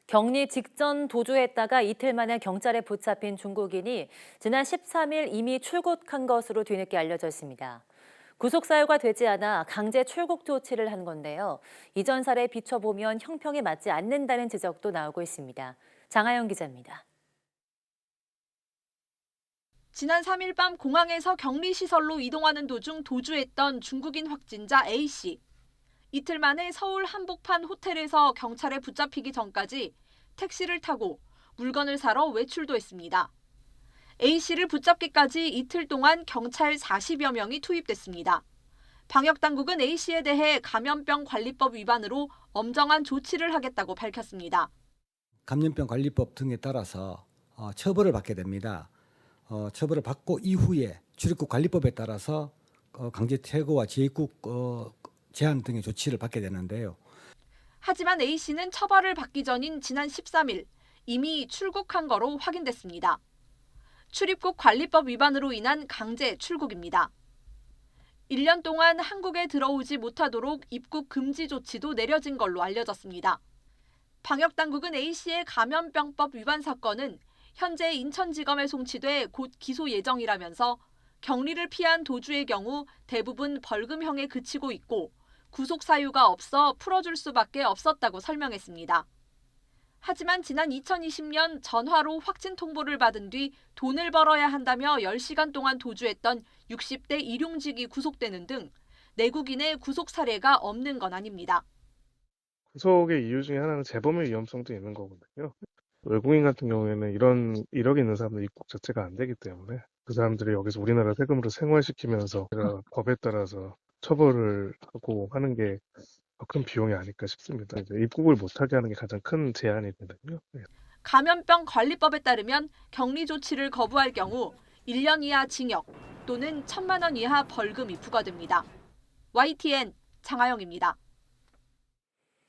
격리 직전 도주했다가 이틀 만에 경찰에 붙잡힌 중국인이 지난 13일 이미 출국한 것으로 뒤늦게 알려져 있습니다. 구속 사유가 되지 않아 강제 출국 조치를 한 건데요. 이전 사례에 비춰보면 형평에 맞지 않는다는 지적도 나오고 있습니다. 장하영 기자입니다. 지난 3일 밤 공항에서 격리시설로 이동하는 도중 도주했던 중국인 확진자 A씨. 이틀 만에 서울 한복판 호텔에서 경찰에 붙잡히기 전까지 택시를 타고 물건을 사러 외출도 했습니다. A씨를 붙잡기까지 이틀 동안 경찰 40여 명이 투입됐습니다. 방역당국은 A씨에 대해 감염병 관리법 위반으로 엄정한 조치를 하겠다고 밝혔습니다. 감염병 관리법 등에 따라서 처벌을 받게 됩니다. 처벌을 받고 이후에 출입국 관리법에 따라서 강제 퇴거와 재입국 제한 등의 조치를 받게 되는데요. 하지만 A씨는 처벌을 받기 전인 지난 13일 이미 출국한 거로 확인됐습니다. 출입국 관리법 위반으로 인한 강제 출국입니다. 1년 동안 한국에 들어오지 못하도록 입국 금지 조치도 내려진 걸로 알려졌습니다. 방역당국은 A씨의 감염병법 위반 사건은 현재 인천지검에 송치돼 곧 기소 예정이라면서 격리를 피한 도주의 경우 대부분 벌금형에 그치고 있고 구속 사유가 없어 풀어줄 수밖에 없었다고 설명했습니다. 하지만 지난 2020년 전화로 확진 통보를 받은 뒤 돈을 벌어야 한다며 10시간 동안 도주했던 60대 일용직이 구속되는 등 내국인의 구속 사례가 없는 건 아닙니다. 구속의 이유 중에 하나는 재범의 위험성도 있는 거거든요. 외국인 같은 경우에는 이런 이력이 있는 사람들 입국 자체가 안 되기 때문에 그 사람들이 여기서 우리나라 세금으로 생활시키면서 제가 법에 따라서 처벌을 하고 하는 게 더 큰 비용이 아닐까 싶습니다. 이제 입국을 못하게 하는 게 가장 큰 제한이거든요. 감염병 관리법에 따르면 격리 조치를 거부할 경우 1년 이하 징역 또는 1,000만 원 이하 벌금이 부과됩니다. YTN 장하영입니다.